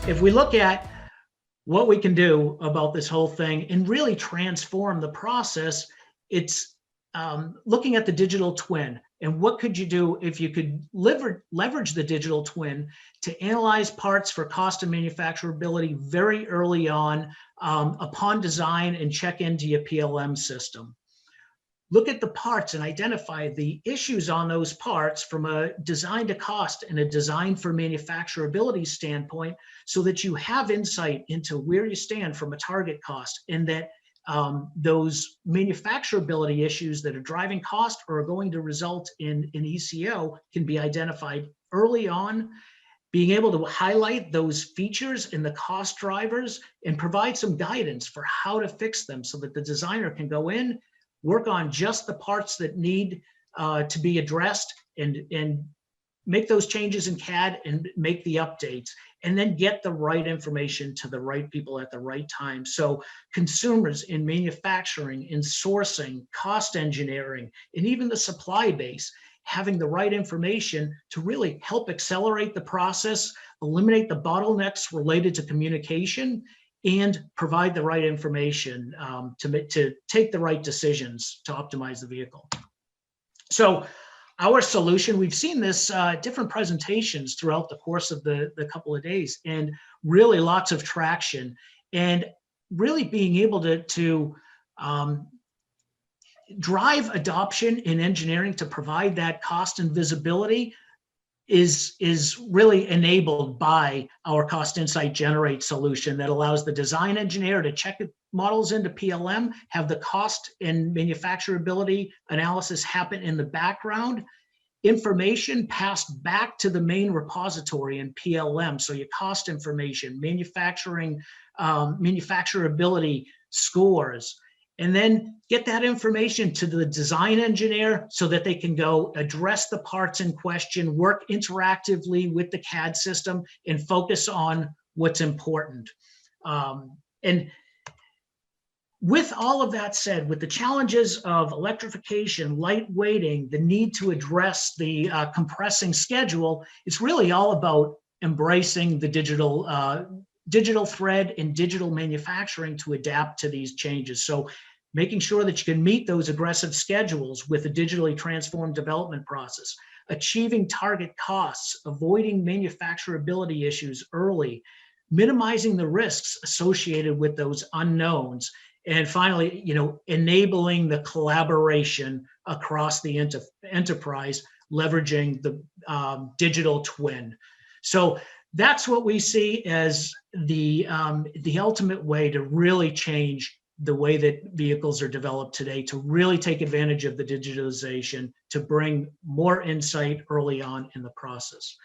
If we look at what we can do about this whole thing and really transform the process, it's looking at the digital twin and what could you do if you could leverage the digital twin to analyze parts for cost and manufacturability very early on upon design and check into your PLM system. Look at the parts and identify the issues on those parts from a design to cost and a design for manufacturability standpoint so that you have insight into where you stand from a target cost, and that those manufacturability issues that are driving cost or are going to result in an ECO can be identified early on, being able to highlight those features in the cost drivers and provide some guidance for how to fix them so that the designer can go in, work on just the parts that need to be addressed and make those changes in CAD and make the updates, and then get the right information to the right people at the right time. So consumers in manufacturing, in sourcing, cost engineering, and even the supply base, having the right information to really help accelerate the process, eliminate the bottlenecks related to communication, and provide the right information to take the right decisions to optimize the vehicle. So our solution, we've seen this different presentations throughout the course of the couple of days, and really lots of traction, and really being able to drive adoption in engineering to provide that cost and visibility is really enabled by our Cost Insight Generate solution that allows the design engineer to check models into PLM, have the cost and manufacturability analysis happen in the background, information passed back to the main repository in PLM. So your cost information, manufacturability scores, and then get that information to the design engineer so that they can go address the parts in question, work interactively with the CAD system, and focus on what's important. And with all of that said, with the challenges of electrification, lightweighting, the need to address the compressing schedule, it's really all about embracing the digital thread and digital manufacturing to adapt to these changes. So making sure that you can meet those aggressive schedules with a digitally transformed development process, achieving target costs, avoiding manufacturability issues early, minimizing the risks associated with those unknowns, and finally, enabling the collaboration across the enterprise, leveraging the digital twin. So that's what we see as the ultimate way to really change the way that vehicles are developed today, to really take advantage of the digitalization, to bring more insight early on in the process.